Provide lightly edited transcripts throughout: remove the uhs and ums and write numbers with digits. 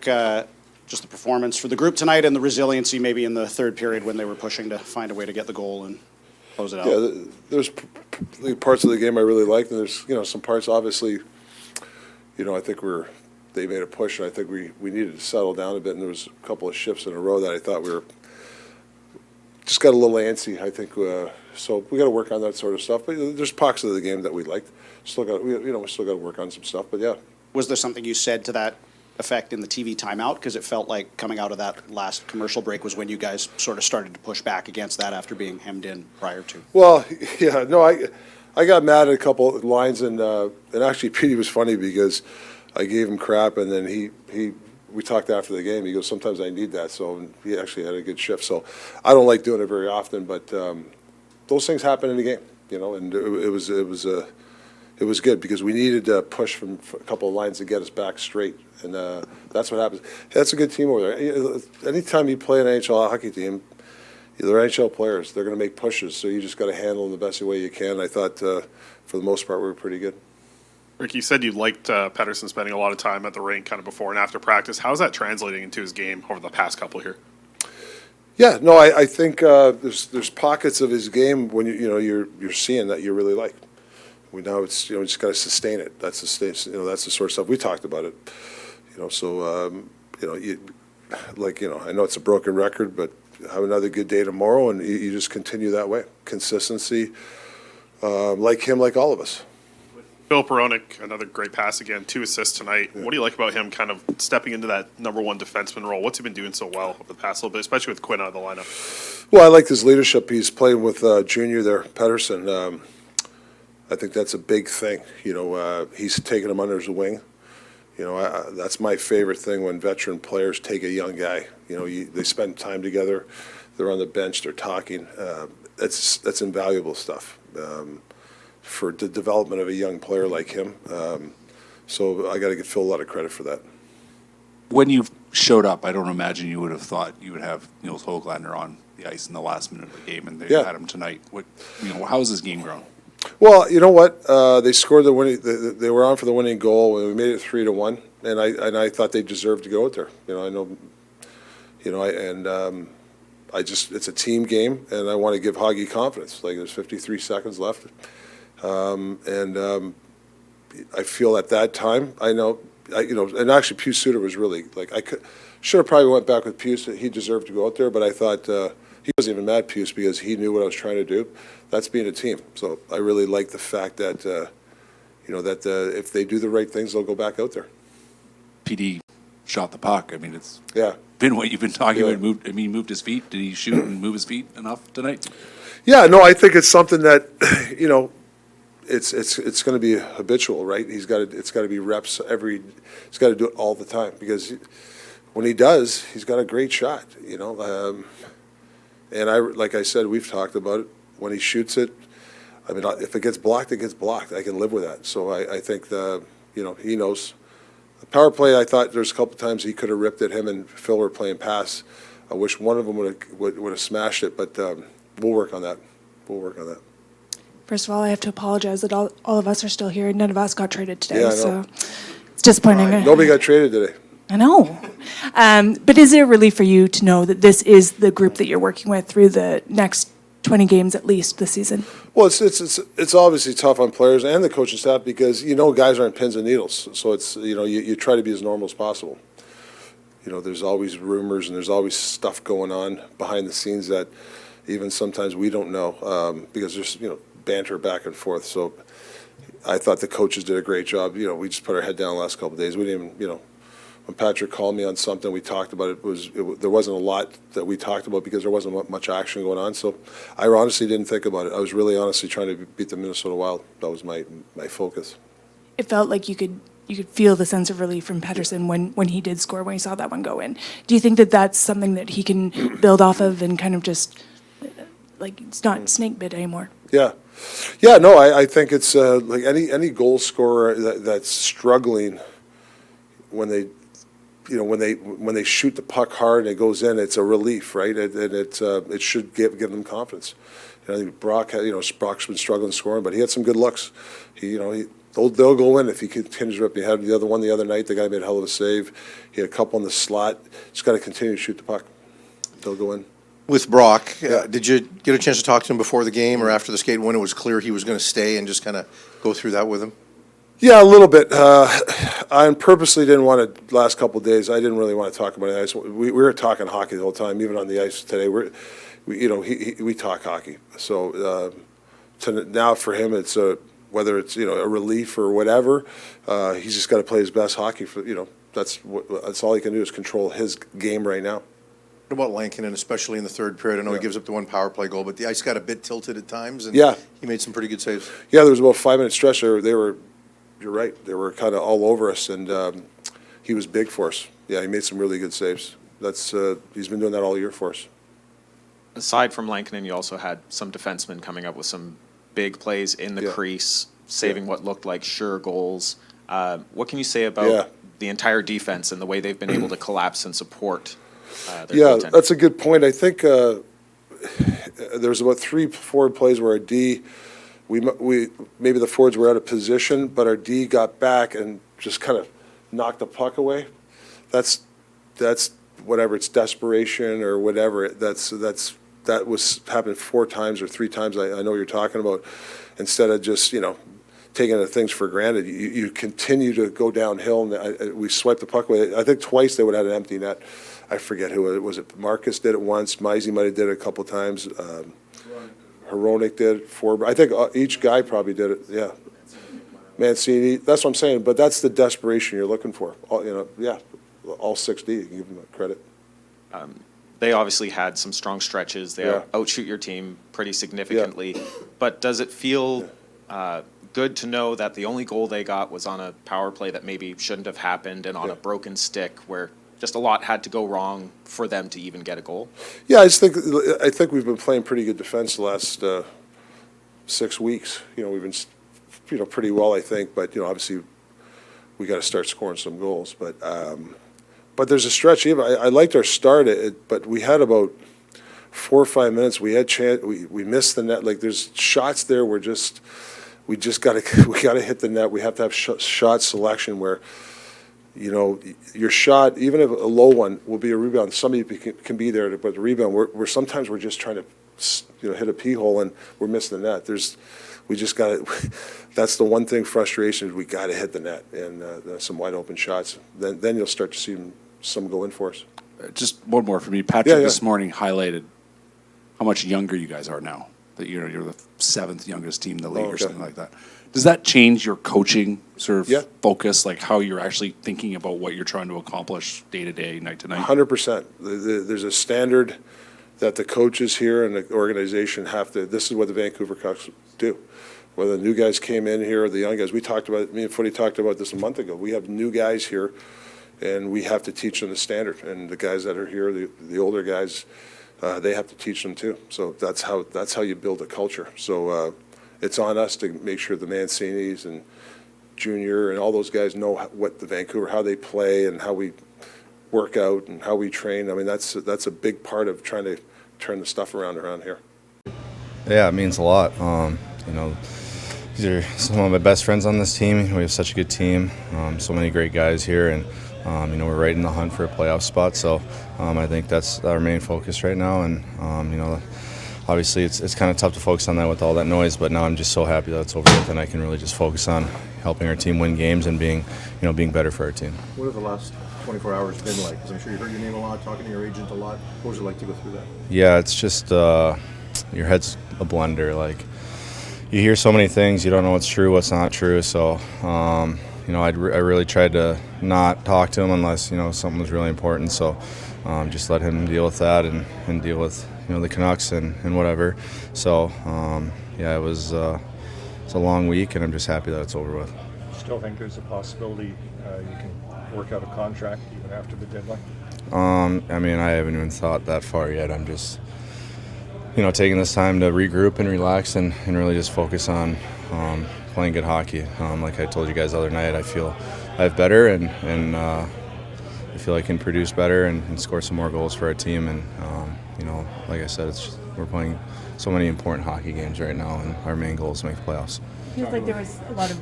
Rick, just the performance for the group tonight and the resiliency maybe in the third period when they were pushing to find a way to get the goal and close it out? Yeah, there's parts of the game I really liked, and there's some parts obviously, I think they made a push, and I think we needed to settle down a bit, and there was a couple of shifts in a row that I thought we were just got a little antsy, I think. So we got to work on that sort of stuff. But there's pockets of the game that we liked. We still got to work on some stuff. But yeah. Was there something you said to that effect in the TV timeout? Because it felt like coming out of that last commercial break was when you guys sort of started to push back against that after being hemmed in prior to. Well, yeah, no, I got mad at a couple of lines, and actually Petey was funny because I gave him crap, and then we talked after the game. He goes, sometimes I need that. So he actually had a good shift. So I don't like doing it very often, but those things happen in the game, and it was good because we needed to push from a couple of lines to get us back straight, and that's what happens. That's a good team over there. Anytime you play an NHL hockey team, they're NHL players. They're going to make pushes, so you just got to handle them the best way you can. I thought, for the most part, we were pretty good. Rick, you said you liked Pettersson spending a lot of time at the rink kind of before and after practice. How's that translating into his game over the past couple here? Yeah, no, I think there's pockets of his game when you're seeing that you really like. We now it's just got to sustain it. That's the stage. That's the sort of stuff we talked about it. So I know it's a broken record, but have another good day tomorrow, and you just continue that way. Consistency, like him, like all of us. Phil Peronic, another great pass again, 2 assists tonight. Yeah. What do you like about him kind of stepping into that number one defenseman role? What's he been doing so well over the past little bit, especially with Quinn out of the lineup? Well, I like his leadership. He's playing with junior there, Pettersson. I think that's a big thing. He's taking him under his wing. That's my favorite thing when veteran players take a young guy. They spend time together. They're on the bench. They're talking. That's invaluable stuff. For the development of a young player like him. So I got to give Phil a lot of credit for that. When you showed up, I don't imagine you would have thought you would have Niels Höglander on the ice in the last minute of the game, and they had him tonight. How's his game grown? Well, you know what? They scored the winning. They were on for the winning goal, and we made it 3-1. And I thought they deserved to go out there. It's a team game, and I want to give Hoggy confidence. Like there's 53 seconds left. I feel at that time, and actually Pius Suter was really, should have probably went back with Pius. He deserved to go out there, but I thought he wasn't even mad, Pius, because he knew what I was trying to do. That's being a team. So I really like the fact that, if they do the right things, they'll go back out there. PD shot the puck. I mean, it's been what you've been talking about. He moved his feet. Did he shoot and move his feet enough tonight? Yeah, no, I think it's something that, it's going to be habitual, right? It's got to be reps he's got to do it all the time because when he does, he's got a great shot, and like I said, we've talked about it. When he shoots it, I mean, if it gets blocked, it gets blocked. I can live with that. So I think he knows. The power play, I thought there's a couple times he could have ripped it. Him and Phil were playing pass. I wish one of them would have smashed it, but we'll work on that. First of all, I have to apologize that all of us are still here. None of us got traded today, yeah, so it's disappointing. Nobody got traded today. I know. But is it a relief for you to know that this is the group that you're working with through the next 20 games at least this season? Well, it's obviously tough on players and the coaching staff because guys aren't pins and needles. So it's you try to be as normal as possible. There's always rumors and there's always stuff going on behind the scenes that even sometimes we don't know because there's banter back and forth. So I thought the coaches did a great job. We just put our head down the last couple of days. We didn't even when Patrick called me on something, we talked about it. There wasn't a lot that we talked about because there wasn't much action going on. So I honestly didn't think about it. I was really honestly trying to beat the Minnesota Wild. That was my focus. It felt like you could feel the sense of relief from Pettersson when he did score, when he saw that one go in. Do you think that that's something that he can build off of and kind of just, it's not snake bit anymore? Yeah. No, I think it's like any goal scorer that's struggling when they shoot the puck hard and it goes in, it's a relief, right? And it should give them confidence. I think Brock's been struggling scoring, but he had some good looks. They'll go in if he continues to rip. He had the other night. The guy made a hell of a save. He had a couple in the slot. Just got to continue to shoot the puck. They'll go in. With Brock, Yeah. did you get a chance to talk to him before the game or after the skate when it was clear he was going to stay and just kind of go through that with him? Yeah, a little bit. I purposely didn't want to, last couple of days, I didn't really want to talk about it. We were talking hockey the whole time, even on the ice today. We talk hockey. So now for him, it's whether it's a relief or whatever, he's just got to play his best hockey. That's all he can do is control his game right now. What about Lankinen, especially in the third period? I know he gives up the one power play goal, but the ice got a bit tilted at times, and Yeah. he made some pretty good saves. Yeah, there was about a 5-minute stretch there. You're right. They were kind of all over us, and he was big for us. Yeah, he made some really good saves. He's been doing that all year for us. Aside from Lankinen, you also had some defensemen coming up with some big plays in the crease, saving what looked like sure goals. What can you say about the entire defense and the way they've been able to collapse and support their goaltender? That's a good point. I think there's about 3 forward plays where our D, we maybe the forwards were out of position, but our D got back and just kind of knocked the puck away. That's whatever, it's desperation or whatever. That was happened 4 times or 3 times. I know what you're talking about. Instead of just taking the things for granted, you continue to go downhill, and we swiped the puck away. I think twice they would have had an empty net. I forget who it was. Marcus did it once. Mizey might have did it a couple times. Hronik did it. I think each guy probably did it. Yeah, Mancini. That's what I'm saying. But that's the desperation you're looking for. All 6D. You can give them credit. They obviously had some strong stretches. They outshoot your team pretty significantly. But does it feel good to know that the only goal they got was on a power play that maybe shouldn't have happened and on a broken stick where just a lot had to go wrong for them to even get a goal? Yeah, I think we've been playing pretty good defense the last 6 weeks. We've been pretty well, I think. But obviously we got to start scoring some goals. But there's a stretch. Even I liked our start, but we had about 4 or 5 minutes. We had we missed the net. Like there's shots there where we got to hit the net. We have to have shot selection where your shot, even if a low one, will be a rebound. Somebody can be there, but the rebound, we're sometimes we're just trying to hit a pee hole and we're missing the net. We just got to. That's the one thing. Frustration is we got to hit the net and some wide open shots. Then you'll start to see some go in for us. Just one more for me. Patrick this morning highlighted how much younger you guys are now. That you're the 7th youngest team in the league or something like that. Does that change your coaching sort of focus, like how you're actually thinking about what you're trying to accomplish day to day, night to night? 100%. There's a standard that the coaches here and the organization have to. This is what the Vancouver Canucks do. Whether the new guys came in here or the young guys, me and Footy talked about this a month ago. We have new guys here, and we have to teach them the standard. And the guys that are here, the older guys, they have to teach them too. So that's how you build a culture. So it's on us to make sure the Mancinis and Junior and all those guys know what the Vancouver, how they play and how we work out and how we train. I mean, that's a big part of trying to turn the stuff around here. Yeah, it means a lot. These are some of my best friends on this team. We have such a good team, so many great guys here, and we're right in the hunt for a playoff spot. So I think that's our main focus right now. And obviously it's kind of tough to focus on that with all that noise. But now I'm just so happy that it's over with, and I can really just focus on helping our team win games and being better for our team. What have the last 24 hours been like? Because I'm sure you heard your name a lot, talking to your agent a lot. What was it like to go through that? Yeah, it's just your head's a blender. Like, you hear so many things, you don't know what's true, what's not true. So, I really tried to not talk to him unless, something was really important. So, just let him deal with that and deal with, the Canucks and whatever. So, it was it's a long week, and I'm just happy that it's over with. Still think there's a possibility you can work out a contract even after the deadline? I haven't even thought that far yet. I'm just taking this time to regroup and relax and really just focus on playing good hockey. Like I told you guys the other night, I feel I have better and I feel I can produce better and score some more goals for our team. And, like I said, it's we're playing so many important hockey games right now, and our main goal is to make the playoffs. Feels like there was a lot of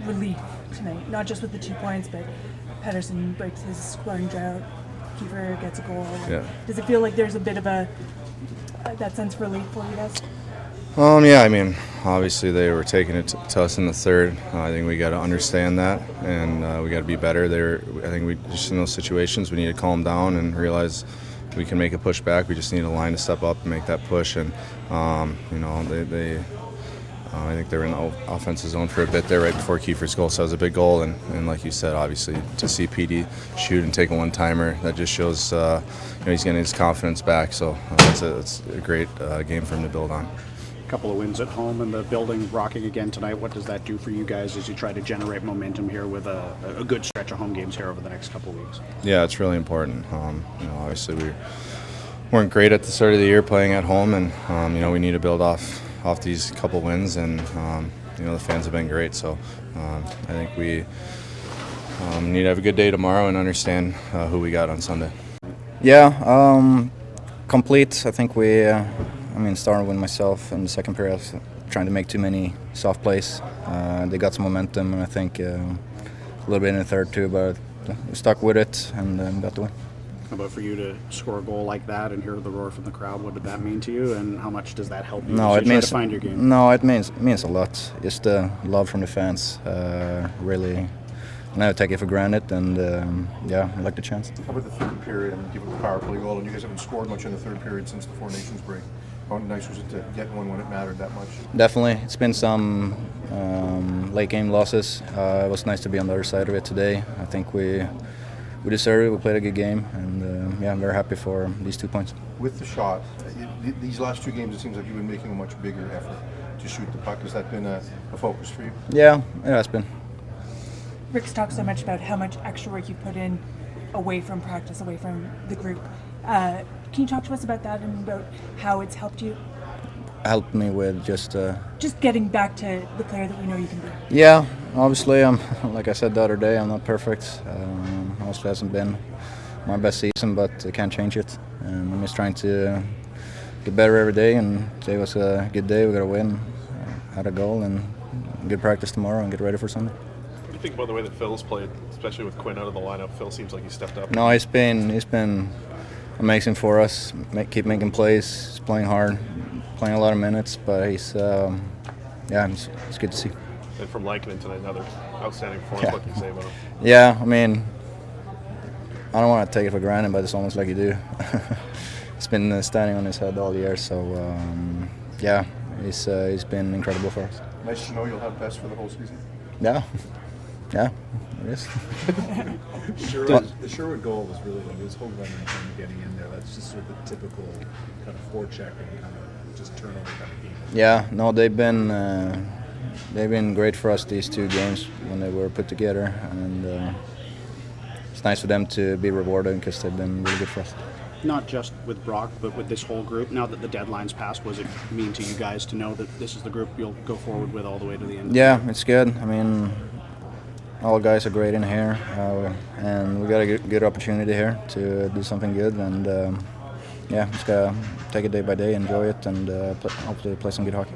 relief tonight, not just with the 2 points, but Pettersson breaks his scoring drought, Kiefer gets a goal. Yeah. Does it feel like there's a bit of that sense of relief for you guys? Yeah, I mean, obviously they were taking it to us in the third. I think we got to understand that, and we got to be better. I think we just in those situations we need to calm down and realize we can make a push back. We just need a line to step up and make that push. And you know, I think they were in the offensive zone for a bit there right before Kiefer's goal. So it was a big goal, and like you said, obviously to see PD shoot and take a one-timer, that just shows you know, he's getting his confidence back. So it's a great game for him to build on. Couple of wins at home and the building rocking again tonight. What does that do for you guys as you try to generate momentum here with a good stretch of home games here over the next couple of weeks? Yeah, it's really important. You know, obviously we weren't great at the start of the year playing at home, and you know, we need to build off these couple wins, and you know, the fans have been great. So I think we need to have a good day tomorrow and understand who we got on Sunday. Yeah, complete. I think we. I mean, starting with myself in the second period, I was trying to make too many soft plays. They got some momentum, and I think a little bit in the third too, but we stuck with it and got the win. How about for you to score a goal like that and hear the roar from the crowd? What did that mean to you, and how much does that help you No, as it you means try to find your game? No, it means a lot. Just the love from the fans. Really, I never take it for granted, and yeah, I like the chance. How about the third period and give it the power play goal? And you guys haven't scored much in the third period since the Four Nations break. How nice was it to get one when it mattered that much? Definitely. It's been some late game losses. It was nice to be on the other side of it today. I think we deserved it. We played a good game, and yeah, I'm very happy for these 2 points. With the shot, these last 2 games, it seems like you've been making a much bigger effort to shoot the puck. Has that been a focus for you? Yeah, it has been. Rick's talked so much about how much extra work you put in away from practice, away from the group. Can you talk to us about that and about how it's helped you? Helped me with just getting back to the player that we know you can be. Yeah, obviously, like I said the other day, I'm not perfect. Obviously, hasn't been my best season, but I can't change it. I'm just trying to get better every day, and today was a good day. We got a win, had a goal, and good practice tomorrow, and get ready for Sunday. What do you think about the way that Phil's played, especially with Quinn out of the lineup? Phil seems like he stepped up. No, he's been amazing for us. Keep making plays. He's playing hard, playing a lot of minutes, but he's yeah, it's good to see. And from Lankinen tonight, another outstanding performance. Yeah. What can you say about him? Yeah, I mean, I don't want to take it for granted, but it's almost like you do. He's been standing on his head all year, so yeah, he's been incredible for us. Nice to know you'll have best for the whole season. Yeah, it is. The Sherwood goal was really like his whole running and getting in there. That's just sort of the typical kind of forecheck and kind of just turnover kind of game. Yeah, no, they've been great for us these 2 games when they were put together, and it's nice for them to be rewarded because they've been really good for us. Not just with Brock, but with this whole group. Now that the deadline's passed, what does it mean to you guys to know that this is the group you'll go forward with all the way to the end? Yeah, it's good. I mean, all the guys are great in here, and we got a good opportunity here to do something good, and yeah, just gotta take it day by day, enjoy it, and hopefully play some good hockey.